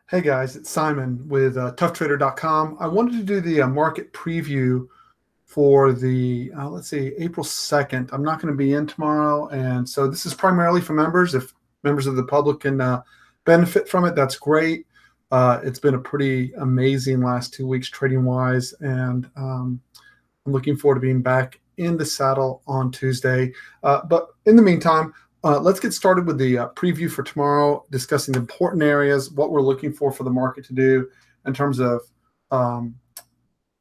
Hey guys, it's Simon with toughtrader.com. I wanted to do the market preview for the, let's see, April 2nd. I'm not going to be in tomorrow. And so this is primarily for members. If members of the public can benefit from it, that's great. It's been a pretty amazing last 2 weeks trading wise. And I'm looking forward to being back in the saddle on Tuesday. But in the meantime, let's get started with the preview for tomorrow, discussing the important areas, what we're looking for the market to do in terms of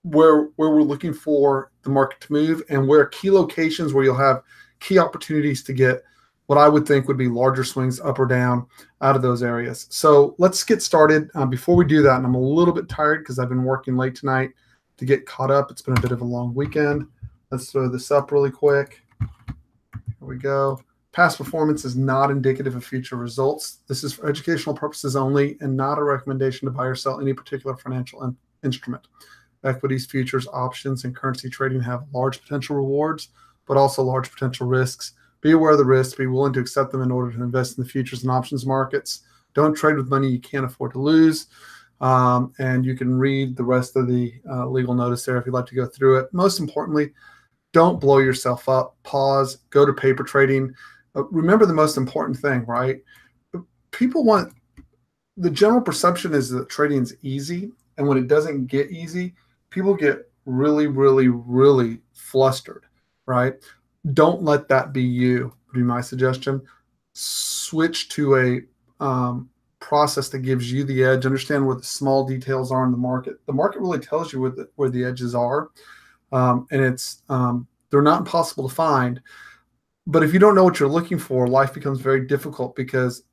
where we're looking for the market to move, and where key locations where you'll have key opportunities to get what I would think would be larger swings up or down out of those areas. So let's get started. Before we do that, and I'm a little bit tired because I've been working late tonight to get caught up. It's been a bit of a long weekend. Let's throw this up really quick. Here we go. Past performance is not indicative of future results. This is for educational purposes only and not a recommendation to buy or sell any particular financial instrument. Equities, futures, options, and currency trading have large potential rewards, but also large potential risks. Be aware of the risks. Be willing to accept them in order to invest in the futures and options markets. Don't trade with money you can't afford to lose. And you can read the rest of the legal notice there if you'd like to go through it. Most importantly, don't blow yourself up. Pause. Go to paper trading. Remember the most important thing, right? People want, the general perception is that trading is easy. And when it doesn't get easy, people get really, really, really flustered, right? Don't let that be you, would be my suggestion. Switch to a process that gives you the edge. Understand where the small details are in the market. The market really tells you where the edges are. And they're not impossible to find. But if you don't know what you're looking for, life becomes very difficult because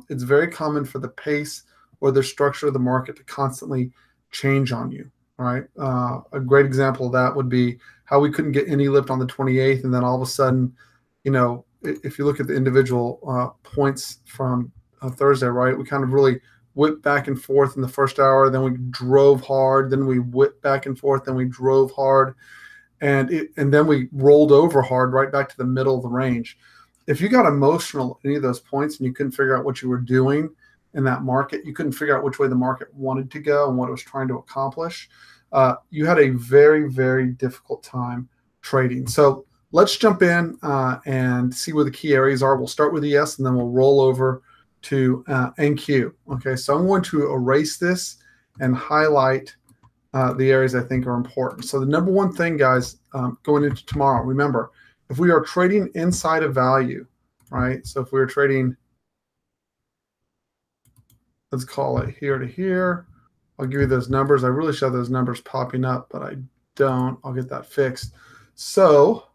it's very common for the pace or the structure of the market to constantly change on you, right? A great example of that would be how we couldn't get any lift on the 28th. And then all of a sudden, if you look at the individual points from Thursday, right, we kind of really whipped back and forth in the first hour. Then we drove hard. Then we whipped back and forth. Then we drove hard. And then we rolled over hard right back to the middle of the range. If you got emotional at any of those points and you couldn't figure out what you were doing in that market, you couldn't figure out which way the market wanted to go and what it was trying to accomplish, you had a very, very difficult time trading. So let's jump in and see where the key areas are. We'll start with ES and then we'll roll over to NQ. Okay, so I'm going to erase this and highlight the areas I think are important. So the number one thing, guys, going into tomorrow, remember, if we are trading inside of value, right? So if we are trading, let's call it here to here. I'll give you those numbers. I really should have those numbers popping up, but I don't. I'll get that fixed. So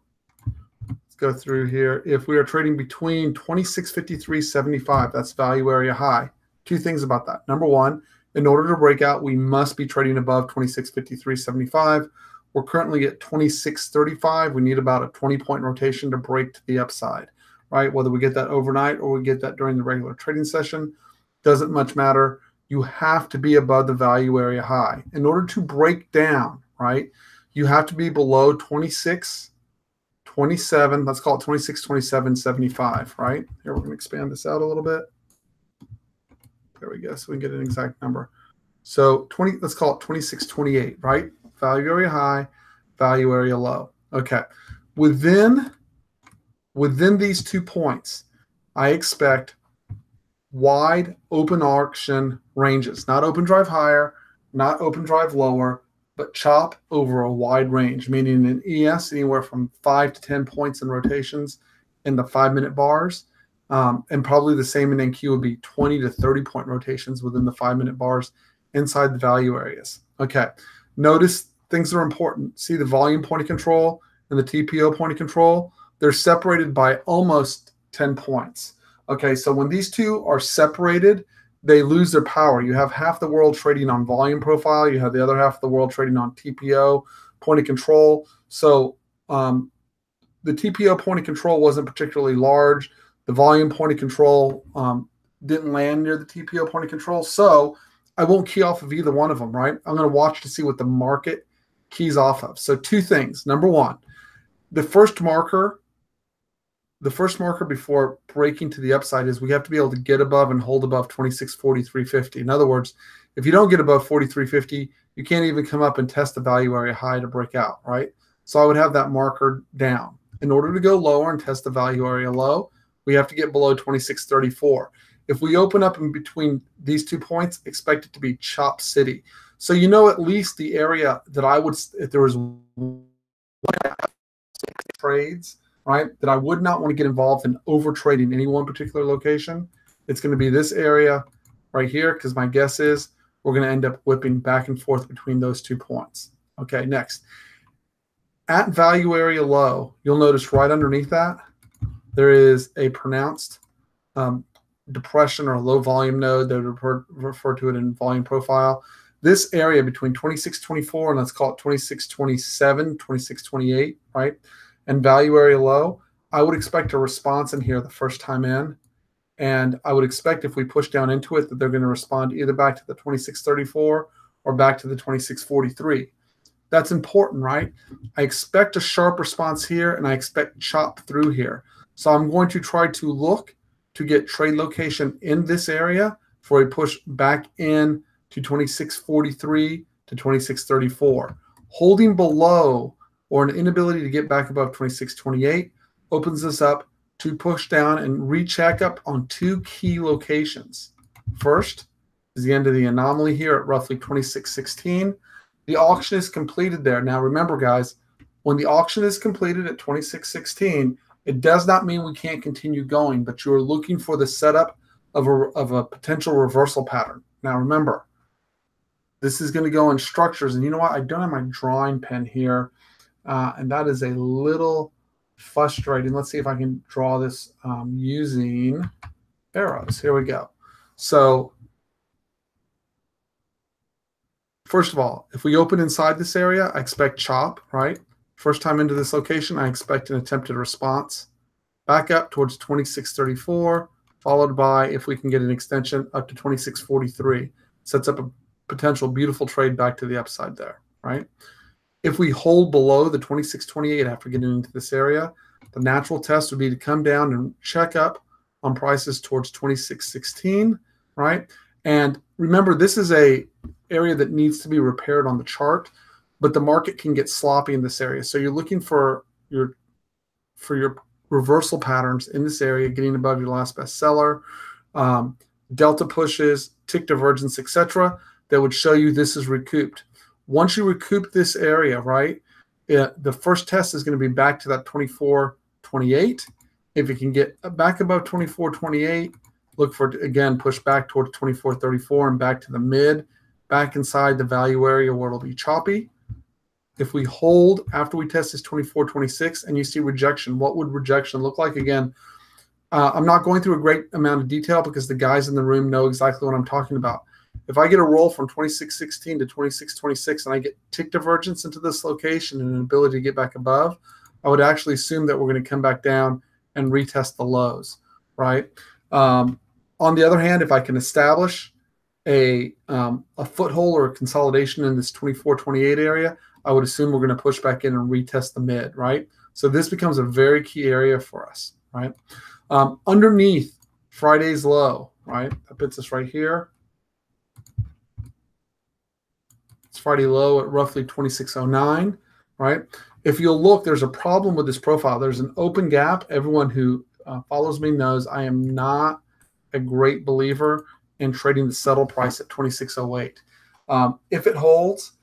let's go through here. If we are trading between 2653.75, that's value area high. Two things about that. Number one, in order to break out, we must be trading above 2653.75. We're currently at 2635. We need about a 20-point rotation to break to the upside, right? Whether we get that overnight or we get that during the regular trading session, doesn't much matter. You have to be above the value area high. In order to break down, right, you have to be below 2627. Let's call it 2627.75, right? Here, we're going to expand this out a little bit. There we go. So we can get an exact number. So let's call it 2628, right? Value area high, value area low. Okay. Within these 2 points, I expect wide open auction ranges, not open drive higher, not open drive lower, but chop over a wide range, meaning in ES, anywhere from 5 to 10 points in rotations in the 5-minute bars. And probably the same in NQ would be 20 to 30 point rotations within the 5-minute bars inside the value areas. Okay. Notice things that are important. See the volume point of control and the TPO point of control? They're separated by almost 10 points. Okay. So when these two are separated, they lose their power. You have half the world trading on volume profile. You have the other half of the world trading on TPO point of control. So the TPO point of control wasn't particularly large. The volume point of control didn't land near the TPO point of control. So I won't key off of either one of them, right? I'm going to watch to see what the market keys off of. So two things. Number one, the first marker the first marker before breaking to the upside is we have to be able to get above and hold above 2643.50. In other words, if you don't get above 43.50, you can't even come up and test the value area high to break out, right? So I would have that marker down. In order to go lower and test the value area low, we have to get below 2634. If we open up in between these 2 points, expect it to be chop city. So you know at least the area that I would, if there was trades, right, that I would not want to get involved in over trading any one particular location, it's going to be this area right here, because my guess is we're going to end up whipping back and forth between those 2 points. Okay, next. At value area low, you'll notice right underneath that, there is a pronounced depression or low volume node. They refer to it in volume profile. This area between 2624 and let's call it 2627, 2628, right? And value area low, I would expect a response in here the first time in. And I would expect if we push down into it that they're going to respond either back to the 2634 or back to the 2643. That's important, right? I expect a sharp response here and I expect chop through here. So I'm going to try to look to get trade location in this area for a push back in to 2643 to 2634. Holding below or an inability to get back above 2628 opens us up to push down and recheck up on 2 key locations. First is the end of the anomaly here at roughly 2616. The auction is completed there. Now remember, guys, when the auction is completed at 2616, it does not mean we can't continue going, but you're looking for the setup of a potential reversal pattern. Now remember, this is going to go in structures. And you know what? I don't have my drawing pen here, and that is a little frustrating. Let's see if I can draw this using arrows. Here we go. So first of all, if we open inside this area, I expect chop, right? First time into this location, I expect an attempted response. Back up towards 2634, followed by, if we can get an extension, up to 2643. Sets up a potential beautiful trade back to the upside there, right? If we hold below the 2628 after getting into this area, the natural test would be to come down and check up on prices towards 2616, right? And remember, this is a area that needs to be repaired on the chart, but the market can get sloppy in this area. So you're looking for your reversal patterns in this area, getting above your last best seller, delta pushes, tick divergence, etc., that would show you this is recouped. Once you recoup this area, right, the first test is going to be back to that 24.28. If you can get back above 24.28, look for, again, push back towards 24.34 and back to the mid, back inside the value area where it'll be choppy. If we hold after we test this 24.26 and you see rejection, what would rejection look like? Again, I'm not going through a great amount of detail because the guys in the room know exactly what I'm talking about. If I get a roll from 26.16 to 26.26 and I get tick divergence into this location and an ability to get back above, I would actually assume that we're going to come back down and retest the lows, right? On the other hand, if I can establish a foothold or a consolidation in this 24.28 area, I would assume we're going to push back in and retest the mid, right? So this becomes a very key area for us, right? Underneath Friday's low, right? That puts us right here. It's Friday low at roughly 2609, right? If you'll look, there's a problem with this profile. There's an open gap. Everyone who follows me knows I am not a great believer in trading the settle price at 2608. If it holds,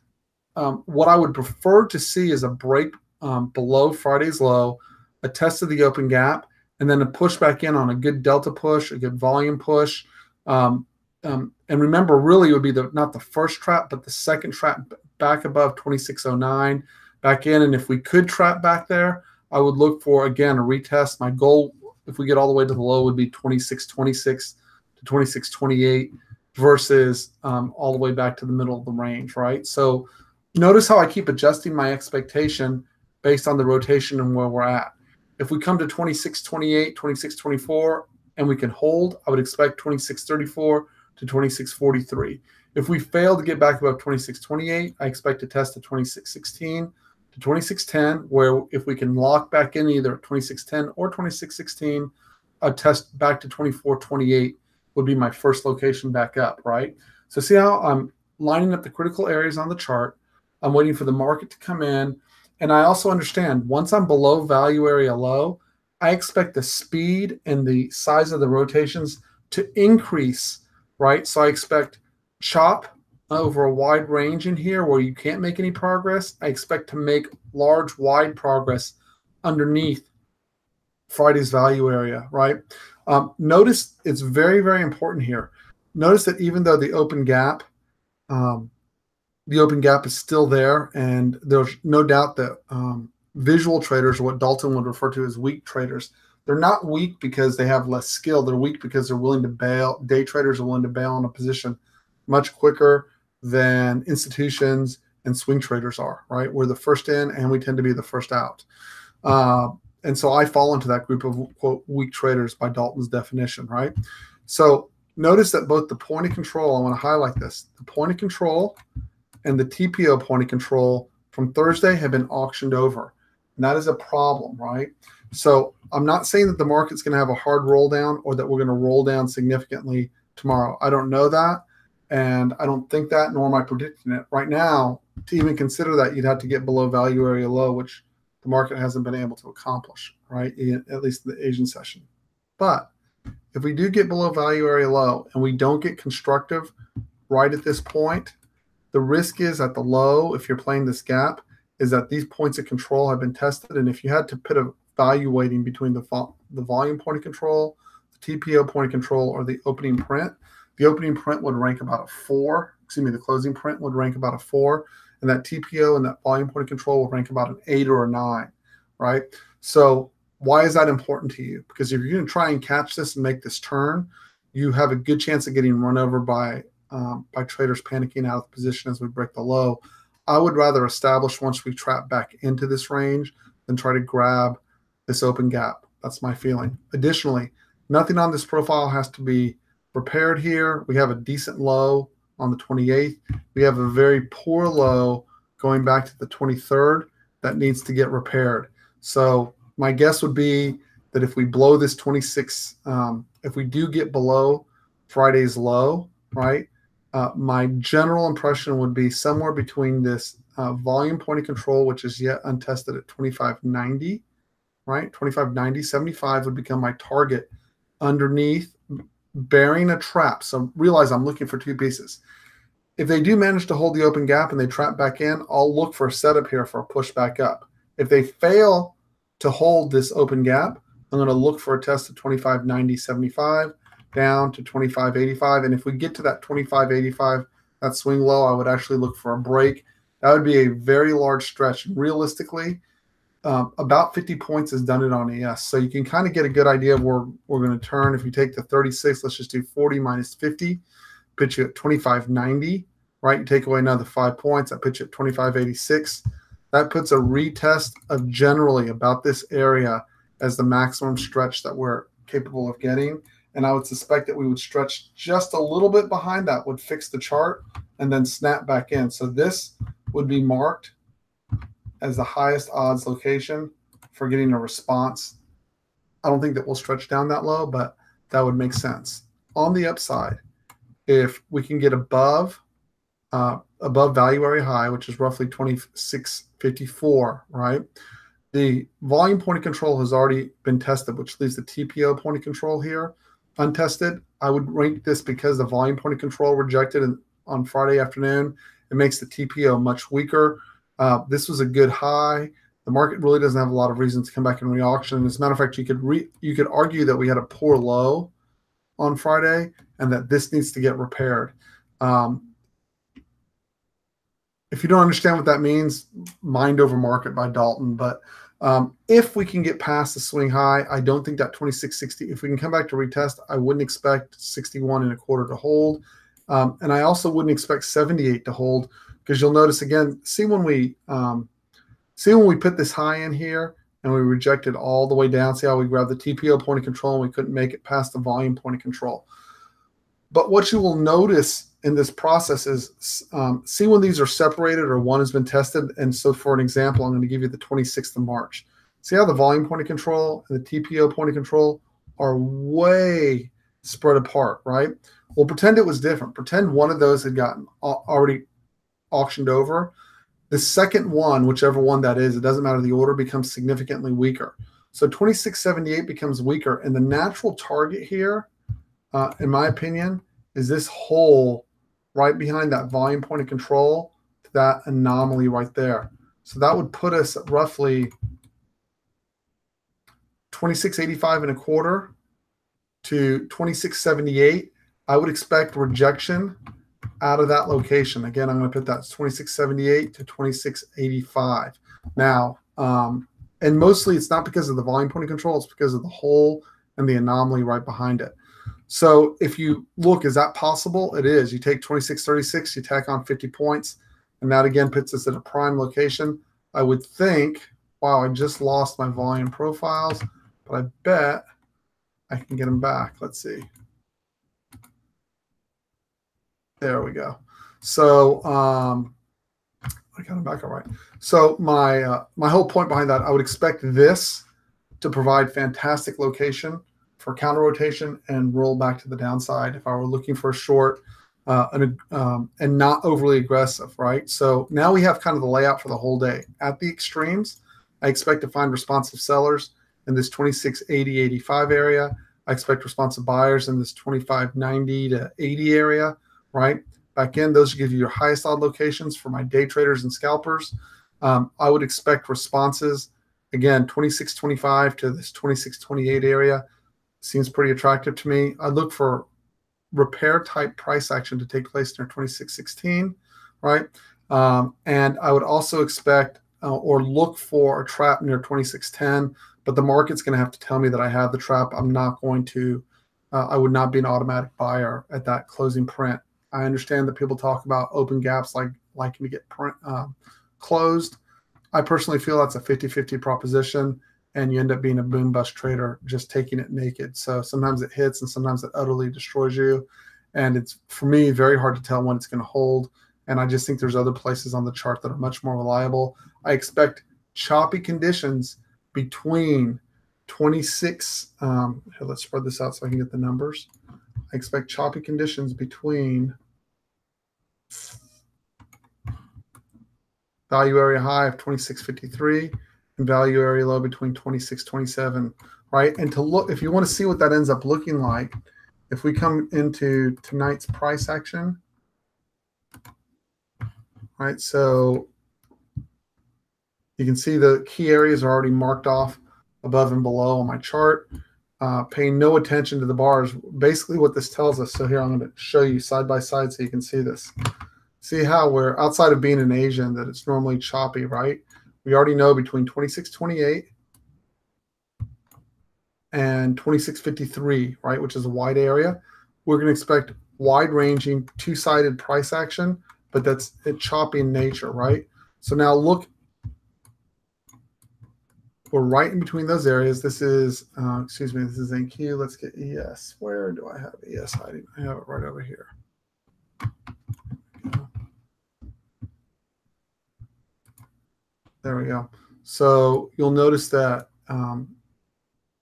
what I would prefer to see is a break below Friday's low, a test of the open gap, and then a push back in on a good delta push, a good volume push. And remember, really, it would be not the first trap, but the second trap back above 2609, back in. And if we could trap back there, I would look for, again, a retest. My goal, if we get all the way to the low, would be 2626 to 2628 versus all the way back to the middle of the range, right? So notice how I keep adjusting my expectation based on the rotation and where we're at. If we come to 2628, 2624, and we can hold, I would expect 2634 to 2643. If we fail to get back above 2628, I expect to test at 2616 to 2610, where if we can lock back in either 2610 or 2616, a test back to 2428 would be my first location back up, right? So see how I'm lining up the critical areas on the chart. I'm waiting for the market to come in. And I also understand once I'm below value area low, I expect the speed and the size of the rotations to increase, right? So I expect chop over a wide range in here where you can't make any progress. I expect to make large, wide progress underneath Friday's value area, right? Notice it's very, very important here. Notice that even though the open gap is still there, and there's no doubt that visual traders, or what Dalton would refer to as weak traders, they're not weak because they have less skill. They're weak because they're willing to bail. Day traders are willing to bail on a position much quicker than institutions and swing traders are, right? We're the first in and we tend to be the first out. And so I fall into that group of, quote, weak traders by Dalton's definition, right? So notice that both the point of control, I want to highlight this, the point of control and the TPO point of control from Thursday have been auctioned over. And that is a problem, right? So I'm not saying that the market's going to have a hard roll down or that we're going to roll down significantly tomorrow. I don't know that. And I don't think that, nor am I predicting it. Right now, to even consider that, you'd have to get below value area low, which the market hasn't been able to accomplish, right? At least the Asian session. But if we do get below value area low and we don't get constructive right at this point, the risk is at the low, if you're playing this gap, is that these points of control have been tested. And if you had to put a value weighting between the volume point of control, the TPO point of control, or the opening print, the opening print would rank about a 4. Excuse me, the closing print would rank about a 4. And that TPO and that volume point of control will rank about an 8 or a 9, right? So why is that important to you? Because if you're going to try and catch this and make this turn, you have a good chance of getting run over by traders panicking out of the position as we break the low. I would rather establish once we trap back into this range than try to grab this open gap. That's my feeling. Additionally, nothing on this profile has to be repaired here. We have a decent low on the 28th. We have a very poor low going back to the 23rd that needs to get repaired. So my guess would be that if we blow this 26, if we do get below Friday's low, right, my general impression would be somewhere between this volume point of control, which is yet untested at 25.90, right? 25.90, 75 would become my target underneath, bearing a trap. So realize I'm looking for two pieces. If they do manage to hold the open gap and they trap back in, I'll look for a setup here for a push back up. If they fail to hold this open gap, I'm going to look for a test of 25.90, 75 down to 25.85. And if we get to that 25.85, that swing low, I would actually look for a break. That would be a very large stretch. Realistically, about 50 points has done it on ES. So you can kind of get a good idea of where we're going to turn. If you take the 36, let's just do 40 minus 50, pitch you at 25.90, right? You take away another 5 points, that pitch you at 25.86. That puts a retest of generally about this area as the maximum stretch that we're capable of getting. And I would suspect that we would stretch just a little bit behind that, would fix the chart, and then snap back in. So this would be marked as the highest odds location for getting a response. I don't think that we'll stretch down that low, but that would make sense. On the upside, if we can get above value area high, which is roughly 26.54, right? The volume point of control has already been tested, which leaves the TPO point of control here untested. I would rank this because the volume point of control rejected on Friday afternoon. It makes the TPO much weaker. This was a good high. The market really doesn't have a lot of reasons to come back and re-auction. As a matter of fact, you could argue that we had a poor low on Friday and that this needs to get repaired. If you don't understand what that means, Mind Over Market by Dalton. But if we can get past the swing high, I don't think that 26.60, if we can come back to retest, I wouldn't expect 61.25 to hold. And I also wouldn't expect 78 to hold, because you'll notice again, see when we put this high in here and we rejected all the way down, see how we grabbed the TPO point of control and we couldn't make it past the volume point of control. But what you will notice in this process is see when these are separated or one has been tested. And so for an example, I'm going to give you the 26th of March. See how the volume point of control and the TPO point of control are way spread apart, right? Well, pretend it was different. Pretend one of those had gotten already auctioned over. The second one, whichever one that is, it doesn't matter the order, becomes significantly weaker. So 2678 becomes weaker. And the natural target here, in my opinion, is this hole right behind that volume point of control, that anomaly right there. So that would put us at roughly 2685 and a quarter to 2678. I would expect rejection out of that location. Again, I'm going to put that 2678 to 2685. Now, and mostly it's not because of the volume point of control, it's because of the hole and the anomaly right behind it. So if you look, is that possible? It is. You take 2636, you tack on 50 points, and that again puts us at a prime location. I would think, wow, I just lost my volume profiles, but I bet I can get them back. Let's see. There we go. So I got them back all right. So my whole point behind that, I would expect this to provide fantastic location for counter rotation and roll back to the downside if I were looking for a short and not overly aggressive, right? So now we have kind of the layout for the whole day. At the extremes, I expect to find responsive sellers in this 2680-85 area. I expect responsive buyers in this 2590 to 80 area, right? Back in, those give you your highest odd locations for my day traders and scalpers. I would expect responses, again, 2625 to this 2628 area. Seems pretty attractive to me. I look for repair type price action to take place near 2616, right? And I would also expect or look for a trap near 2610, but the market's going to have to tell me that I have the trap. I'm not going to, I would not be an automatic buyer at that closing print. I understand that people talk about open gaps liking to get closed. I personally feel that's a 50-50 proposition, and you end up being a boom bust trader just taking it naked. So sometimes it hits and sometimes it utterly destroys you. And it's, for me, very hard to tell when it's going to hold. And I just think there's other places on the chart that are much more reliable. I expect choppy conditions between 26. Here, let's spread this out so I can get the numbers. I expect choppy conditions between value area high of 2653 and value area low between 2627, right? And to look, if you want to see what that ends up looking like, if we come into tonight's price action, right? So you can see the key areas are already marked off above and below on my chart. Paying no attention to the bars. Basically what this tells us, so here I'm going to show you side by side so you can see this. See how we're outside of being an Asian that it's normally choppy, right? We already know between 2628 and 2653, right, which is a wide area. We're going to expect wide-ranging two-sided price action, but that's choppy in nature, right? So now look, we're right in between those areas. This is, excuse me, this is NQ. Let's get ES. Where do I have ES hiding? I have it right over here. There we go. So you'll notice that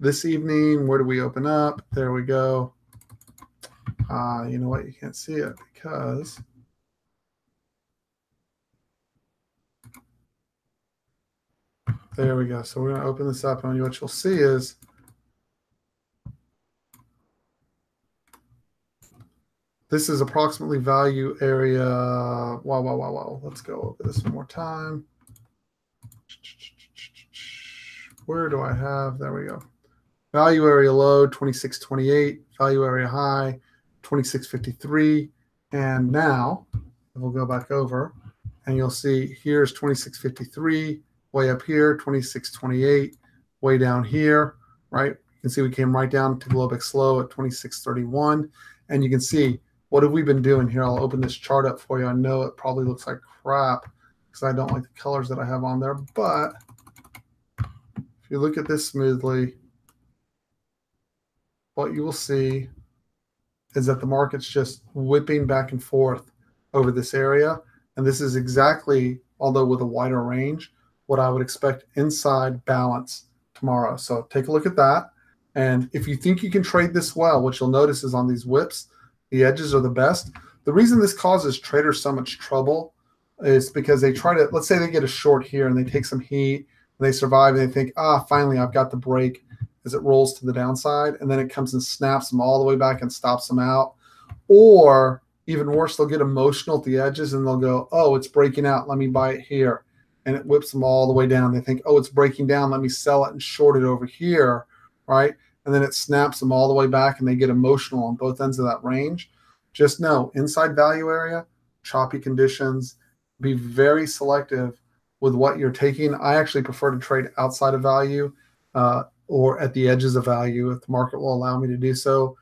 this evening, where do we open up? There we go. You know what? You can't see it because there we go. So we're going to open this up, and what you'll see is this is approximately value area. Wow. Let's go over this one more time. Where do I have? There we go. Value area low, 2628. Value area high, 2653. And now we'll go back over, and you'll see here's 2653. Way up here, 2628, way down here, right? You can see we came right down to Globex low at 2631. And you can see, what have we been doing here? I'll open this chart up for you. I know it probably looks like crap because I don't like the colors that I have on there. But if you look at this smoothly, what you will see is that the market's just whipping back and forth over this area. And this is exactly, although with a wider range, what I would expect inside balance tomorrow. So take a look at that. And if you think you can trade this well, what you'll notice is on these whips, the edges are the best. The reason this causes traders so much trouble is because they try to, let's say they get a short here and they take some heat and they survive and they think, finally I've got the break as it rolls to the downside, and then it comes and snaps them all the way back and stops them out. Or even worse, they'll get emotional at the edges and they'll go, oh, it's breaking out, let me buy it here. And it whips them all the way down. They think, oh, it's breaking down, let me sell it and short it over here, right? And then it snaps them all the way back and they get emotional on both ends of that range. Just know, inside value area, choppy conditions, be very selective with what you're taking. I actually prefer to trade outside of value or at the edges of value if the market will allow me to do so.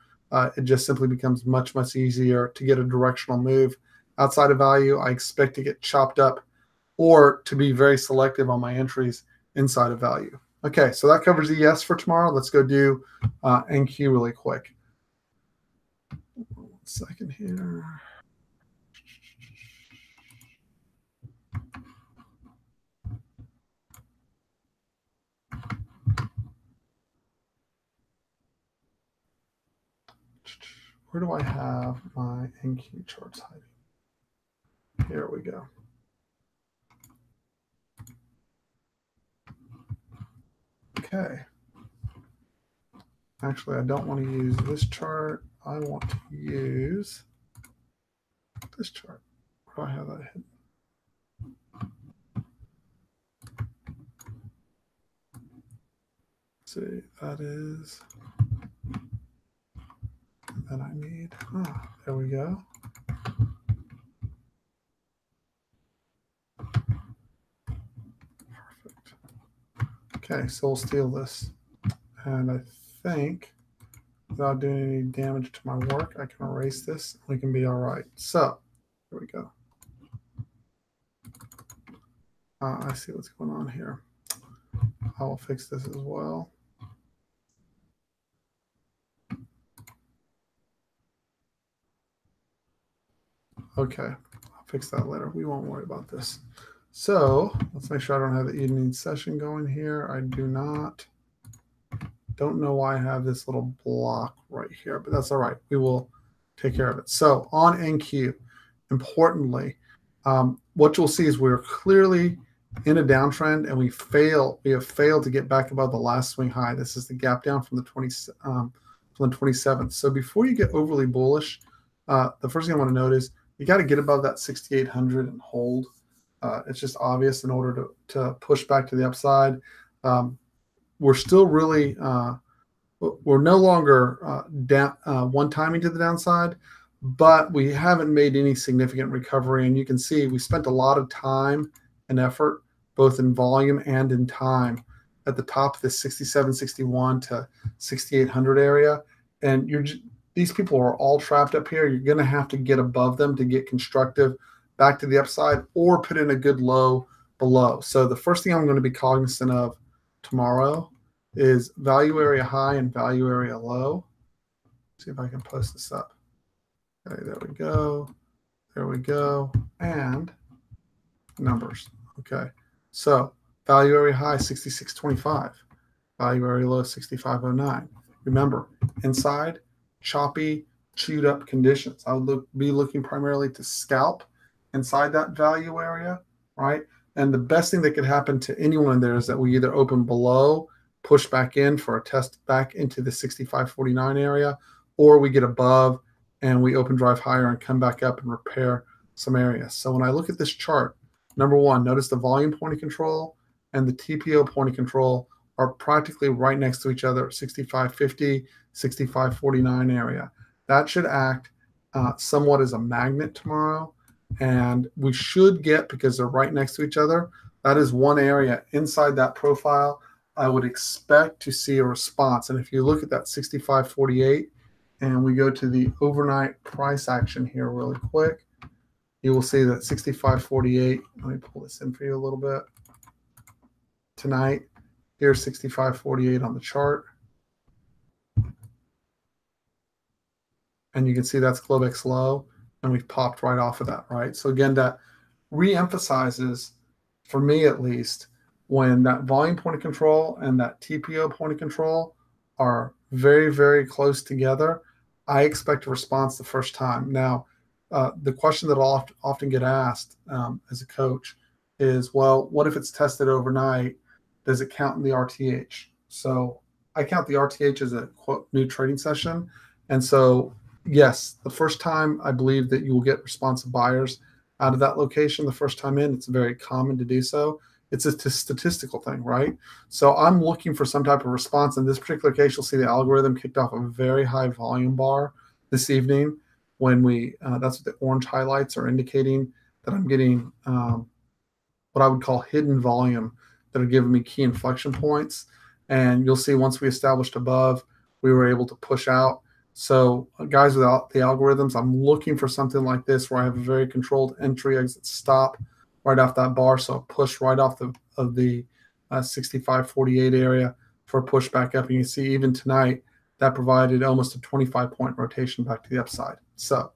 It just simply becomes much, much easier to get a directional move. Outside of value, I expect to get chopped up or to be very selective on my entries inside of value. Okay, so that covers the ES for tomorrow. Let's go do NQ really quick. 1 second here. Where do I have my NQ charts hiding? Here we go. Okay. Actually, I don't want to use this chart. I want to use this chart. Where do I have that hidden? Let's see, that is that I need. There we go. Perfect. Okay, so we'll steal this. And I think without doing any damage to my work, I can erase this. We can be all right. So here we go. I see what's going on here. I will fix this as well. Okay, I'll fix that later. We won't worry about this. So let's make sure I don't have the evening session going here. I do not. Don't know why I have this little block right here, but that's all right. We will take care of it. So on NQ, importantly, what you'll see is we're clearly in a downtrend and we have failed to get back above the last swing high. This is the gap down from the 27th. So before you get overly bullish, the first thing I want to note is you got to get above that 6,800 and hold. It's just obvious in order to push back to the upside. We're still really, we're no longer down one timing to the downside, but we haven't made any significant recovery. And you can see we spent a lot of time and effort, both in volume and in time, at the top of this 6761 to 6800 area. And these people are all trapped up here. You're going to have to get above them to get constructive back to the upside or put in a good low below. So the first thing I'm going to be cognizant of tomorrow is value area high and value area low. Let's see if I can post this up. Okay, there we go. There we go. And numbers. Okay. So value area high 66.25. Value area low 65.09. Remember, inside choppy, chewed up conditions. I would be looking primarily to scalp inside that value area, right? And the best thing that could happen to anyone in there is that we either open below, push back in for a test back into the 65.49 area, or we get above and we open drive higher and come back up and repair some areas. So when I look at this chart, number one, notice the volume point of control and the TPO point of control are practically right next to each other at 65.50, 65.49 area. That should act somewhat as a magnet tomorrow. And we should get, because they're right next to each other, that is one area inside that profile I would expect to see a response. And if you look at that 65.48 and we go to the overnight price action here really quick, you will see that 65.48, let me pull this in for you a little bit. Tonight, here's 65.48 on the chart. and you can see that's Globex low, and we've popped right off of that, right? So again, that re-emphasizes, for me at least, when that volume point of control and that TPO point of control are very, very close together, I expect a response the first time. Now, the question that I'll often get asked as a coach is, well, what if it's tested overnight? Does it count in the RTH? So I count the RTH as a quote new trading session. And so, yes, the first time I believe that you will get responsive buyers out of that location the first time in. It's very common to do so. It's a statistical thing, right? So I'm looking for some type of response. In this particular case, you'll see the algorithm kicked off a very high volume bar this evening when that's what the orange highlights are indicating, that I'm getting what I would call hidden volume that are giving me key inflection points. And you'll see once we established above, we were able to push out. So guys, without the algorithms, I'm looking for something like this where I have a very controlled entry, exit, stop right off that bar. So a push right off of the 65.48 area for a push back up. And you can see even tonight, that provided almost a 25-point rotation back to the upside. So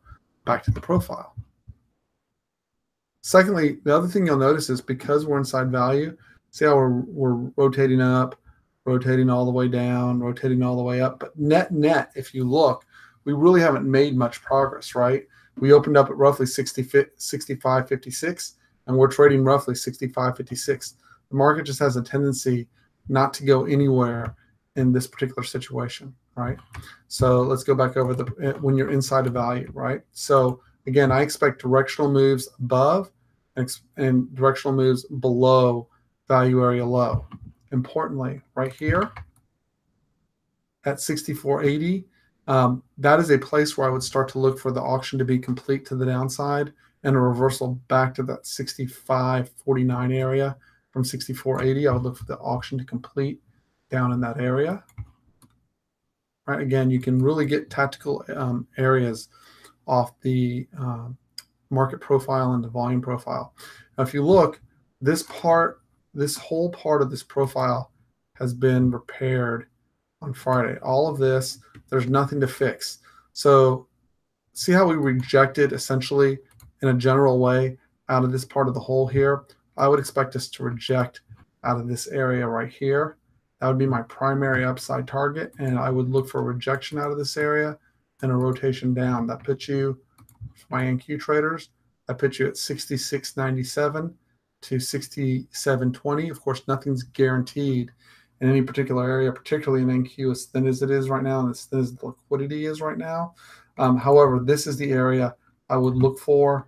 back to the profile. Secondly, the other thing you'll notice is because we're inside value, see how we're rotating up, rotating all the way down, rotating all the way up. But net, if you look, we really haven't made much progress, right? We opened up at roughly 65.56, and we're trading roughly 65.56. The market just has a tendency not to go anywhere in this particular situation, right? So let's go back over when you're inside a value, right? So again, I expect directional moves above and directional moves below value area low. Importantly, right here at 64.80, that is a place where I would start to look for the auction to be complete to the downside and a reversal back to that 65.49 area from 64.80. I would look for the auction to complete down in that area. Right, again, you can really get tactical areas off the market profile and the volume profile. Now, if you look, this whole part of this profile has been repaired on Friday. All of this, there's nothing to fix. So see how we rejected essentially in a general way out of this part of the hole here? I would expect us to reject out of this area right here. That would be my primary upside target, and I would look for a rejection out of this area and a rotation down. That puts you, for my NQ traders, that puts you at 66.97 to 67.20. Of course, nothing's guaranteed in any particular area, particularly in NQ, as thin as it is right now and as thin as the liquidity is right now. However, this is the area I would look for,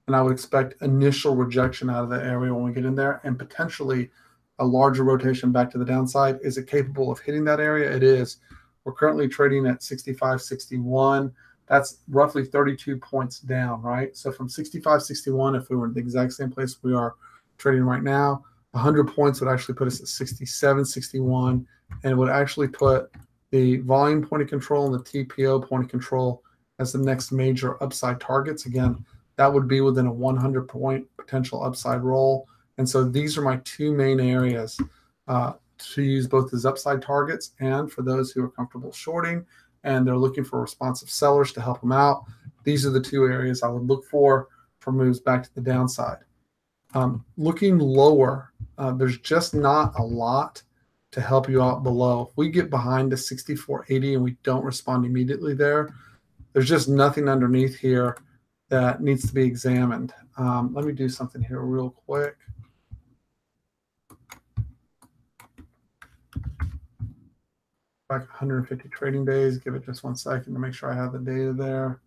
and I would expect initial rejection out of that area when we get in there, and potentially a larger rotation back to the downside. Is it capable of hitting that area? It is. We're currently trading at 65.61. That's roughly 32 points down, right? So from 65.61, if we were in the exact same place we are trading right now, 100 points would actually put us at 67.61, and it would actually put the volume point of control and the TPO point of control as the next major upside targets. Again, that would be within a 100-point potential upside roll. And so these are my two main areas to use both as upside targets, and for those who are comfortable shorting and they're looking for responsive sellers to help them out, these are the two areas I would look for moves back to the downside. Looking lower, there's just not a lot to help you out below. If we get behind the 64.80 and we don't respond immediately there, there's just nothing underneath here that needs to be examined. Let me do something here real quick. Back 150 trading days. Give it just 1 second to make sure I have the data there.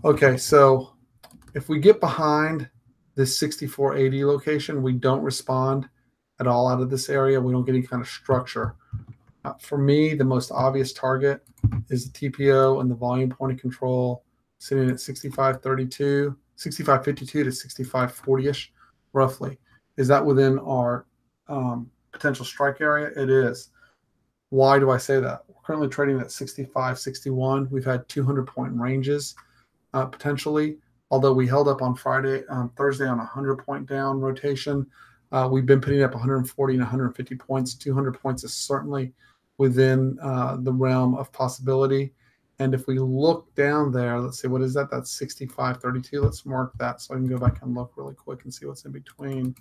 Okay, so if we get behind this 64.80 location, we don't respond at all out of this area. We don't get any kind of structure. For me, the most obvious target is the TPO and the volume point of control sitting at 65.32, 65.52 to 65.40-ish, roughly. Is that within our potential strike area? It is. Why do I say that? We're currently trading at 65.61. We've had 200-point ranges potentially, although we held up on Thursday on a 100-point down rotation. We've been putting up 140 and 150 points. 200 points is certainly within the realm of possibility. And if we look down there, let's see, what is that? That's 65.32. Let's mark that so I can go back and look really quick and see what's in between.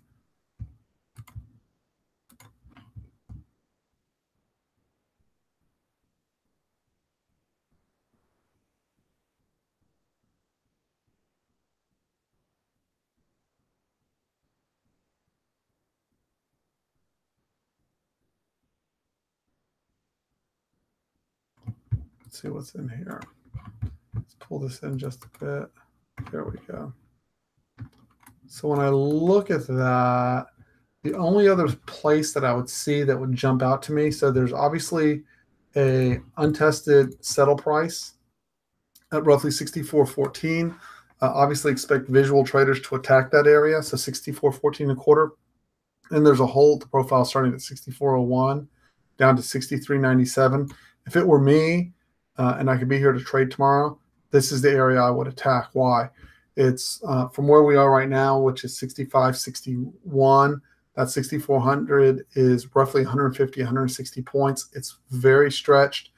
Let's see what's in here. Let's pull this in just a bit. There we go. So when I look at that, the only other place that I would see that would jump out to me, so there's obviously a untested settle price at roughly 64.14. Obviously expect visual traders to attack that area, so 64.14 a quarter. And there's a hold profile starting at 64.01 down to 63.97. If it were me and I could be here to trade tomorrow, this is the area I would attack. Why? It's from where we are right now, which is 65.61. That 6,400 is roughly 150, 160 points. It's very stretched.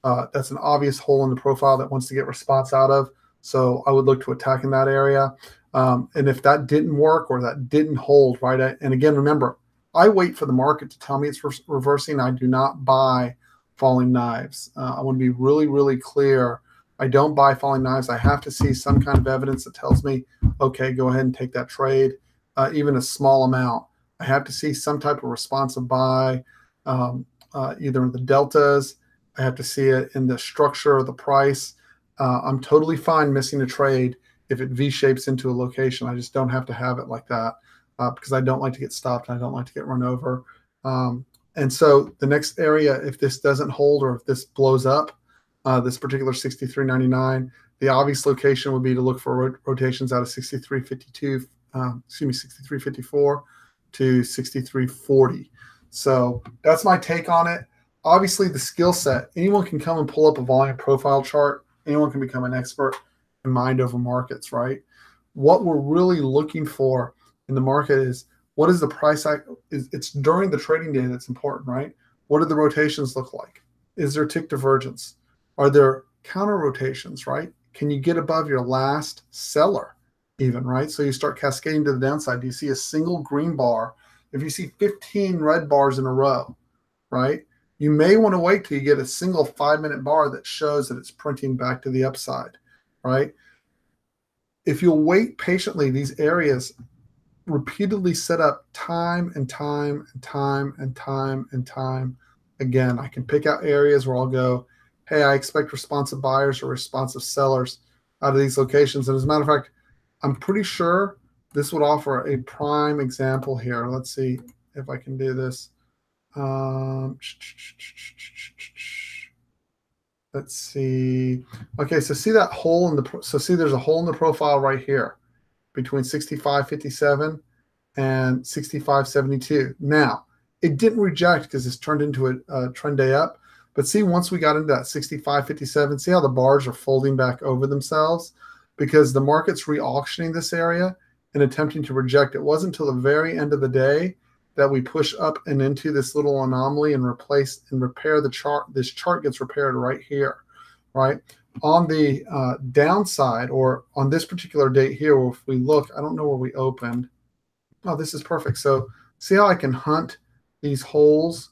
That's an obvious hole in the profile that wants to get response out of. So I would look to attack in that area. And if that didn't work or that didn't hold, right? And again, remember, I wait for the market to tell me it's reversing. I do not buy falling knives. I want to be really, really clear. I don't buy falling knives. I have to see some kind of evidence that tells me, okay, go ahead and take that trade, even a small amount. I have to see some type of responsive buy, either in the deltas. I have to see it in the structure of the price. I'm totally fine missing a trade if it V-shapes into a location. I just don't have to have it like that because I don't like to get stopped and I don't like to get run over. And so the next area, if this doesn't hold or if this blows up, this particular 63.99, the obvious location would be to look for rotations out of 63.52, 63.54 to 63.40. So that's my take on it. Obviously, the skill set, anyone can come and pull up a volume profile chart. Anyone can become an expert in mind over markets, right? What we're really looking for in the market is what is the price? It's during the trading day that's important, right? What do the rotations look like? Is there tick divergence? Are there counter rotations, right? Can you get above your last seller even, right? So you start cascading to the downside. Do you see a single green bar? If you see 15 red bars in a row, right? You may want to wait till you get a single 5-minute bar that shows that it's printing back to the upside, right? If you'll wait patiently, these areas repeatedly set up time and time and time and time and time again. I can pick out areas where I'll go, hey, I expect responsive buyers or responsive sellers out of these locations. And as a matter of fact, I'm pretty sure this would offer a prime example here. Let's see if I can do this. Let's see. Okay, so see that hole in the see there's a hole in the profile right here between 65.57 and 65.72. Now, it didn't reject because it's turned into a trend day up. But see, once we got into that 65.57, see how the bars are folding back over themselves because the market's re-auctioning this area and attempting to reject. It wasn't until the very end of the day that we push up and into this little anomaly and replace and repair the chart. This chart gets repaired right here, right? On the downside, or on this particular date here, if we look, I don't know where we opened. Oh, this is perfect. So see how I can hunt these holes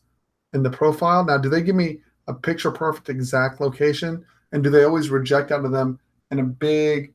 in the profile? Now, do they give me a picture perfect exact location? And do they always reject out of them in a big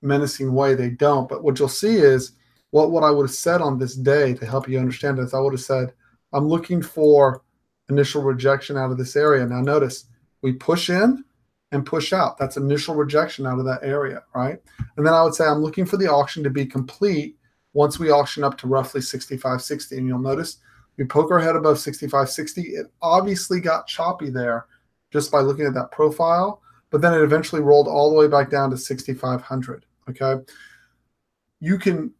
menacing way? They don't. But what you'll see is what I would have said on this day to help you understand this, I would have said, I'm looking for initial rejection out of this area. Now notice we push in and push out. That's initial rejection out of that area, right? And then I would say I'm looking for the auction to be complete once we auction up to roughly 65.60. And you'll notice we poke our head above 65.60. It obviously got choppy there just by looking at that profile, but then it eventually rolled all the way back down to 6,500, okay? You can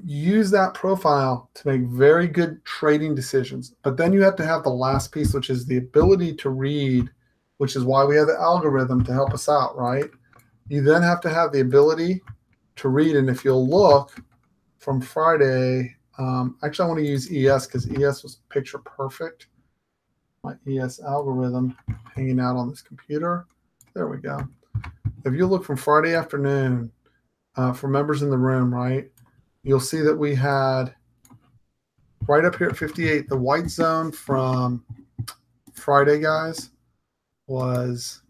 use that profile to make very good trading decisions, but then you have to have the last piece, which is the ability to read, which is why we have the algorithm to help us out, right? You then have to have the ability to read, and if you'll look from Friday, actually I want to use ES because ES was picture perfect. my ES algorithm hanging out on this computer. There we go. If you look from Friday afternoon, for members in the room, right, you'll see that we had right up here at 58, the white zone from Friday, guys, was,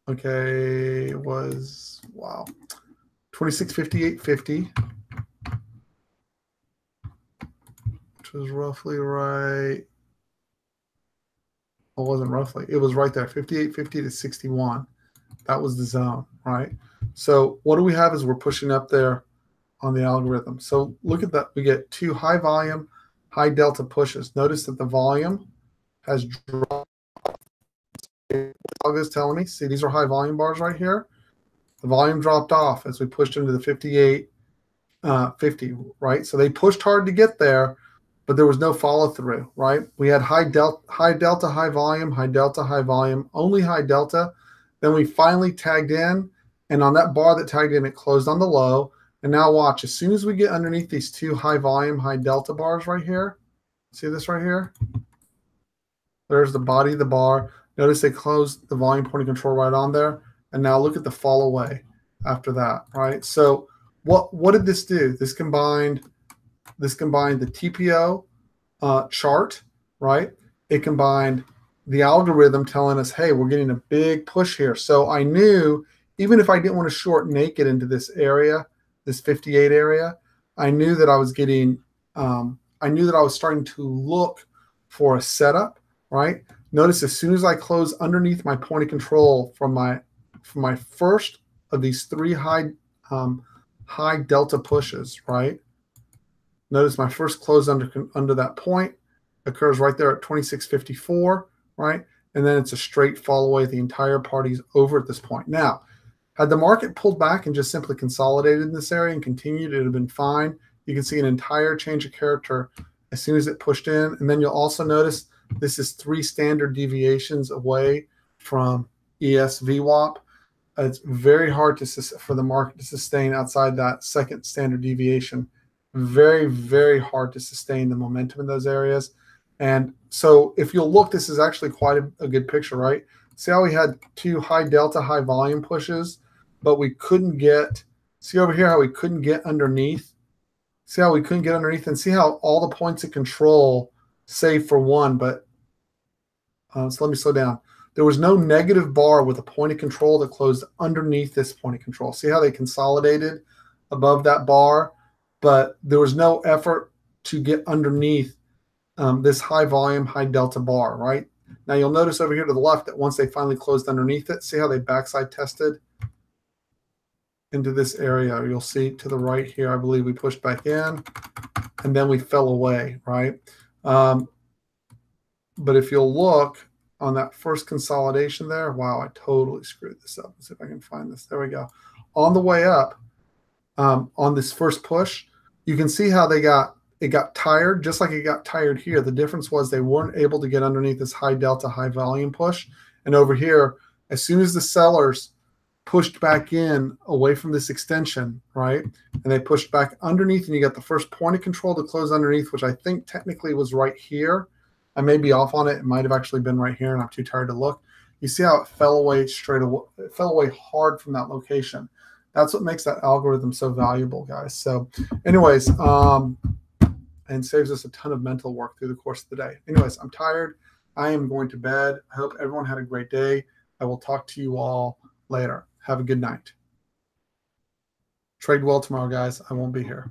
okay, was, wow, 2658.50, which was roughly right. Well, it wasn't roughly. It was right there, 58.50 to 61. That was the zone, right? So what do we have as we're pushing up there on the algorithm? So look at that. We get two high volume, high delta pushes. Notice that the volume has dropped. Algo is telling me, see, these are high volume bars right here. The volume dropped off as we pushed into the 58.50, right? So they pushed hard to get there, but there was no follow through, right? We had high delta, high volume, high delta, high volume, only high delta. Then we finally tagged in, and on that bar that tagged in, it closed on the low. And now watch, as soon as we get underneath these two high volume, high delta bars right here, see this right here? There's the body of the bar. Notice they closed the volume point of control right on there. And now look at the fall away after that, right? So what did this do? This combined the TPO chart, right? It combined the algorithm telling us, hey, we're getting a big push here. So I knew, even if I didn't want to short naked into this area, this 58 area, I knew that I was getting, I knew that I was starting to look for a setup, right? Notice as soon as I close underneath my point of control from my first of these three high delta pushes, right? Notice my first close under that point occurs right there at 26.54, right? And then it's a straight fall away. The entire party's over at this point. Now, had the market pulled back and just simply consolidated in this area and continued, it would have been fine. You can see an entire change of character as soon as it pushed in. And then you'll also notice this is 3 standard deviations away from ES VWAP. It's very hard for the market to sustain outside that second standard deviation. Very, very hard to sustain the momentum in those areas. And so if you'll look, this is actually quite a good picture, right? See how we had 2 high delta, high volume pushes, but we couldn't get, see over here how we couldn't get underneath? See how we couldn't get underneath, and see how all the points of control, save for one, but so let me slow down. There was no negative bar with a point of control that closed underneath this point of control. See how they consolidated above that bar, but there was no effort to get underneath this high volume, high delta bar, right? Now you'll notice over here to the left that once they finally closed underneath it, see how they backside tested into this area. You'll see to the right here, I believe we pushed back in and then we fell away, right? But if you'll look on that first consolidation there, wow, I totally screwed this up. Let's see if I can find this. There we go. On the way up, on this first push, you can see how it got tired, just like it got tired here. The difference was they weren't able to get underneath this high delta, high volume push. And over here, as soon as the sellers pushed back in away from this extension, right, and they pushed back underneath, and you got the first point of control to close underneath, which I think technically was right here. I may be off on it. It might have actually been right here, and I'm too tired to look. You see how it fell away straight away? It fell away hard from that location. That's what makes that algorithm so valuable, guys. So anyways, and saves us a ton of mental work through the course of the day. Anyways, I'm tired. I am going to bed. I hope everyone had a great day. I will talk to you all later. Have a good night. Trade well tomorrow, guys. I won't be here.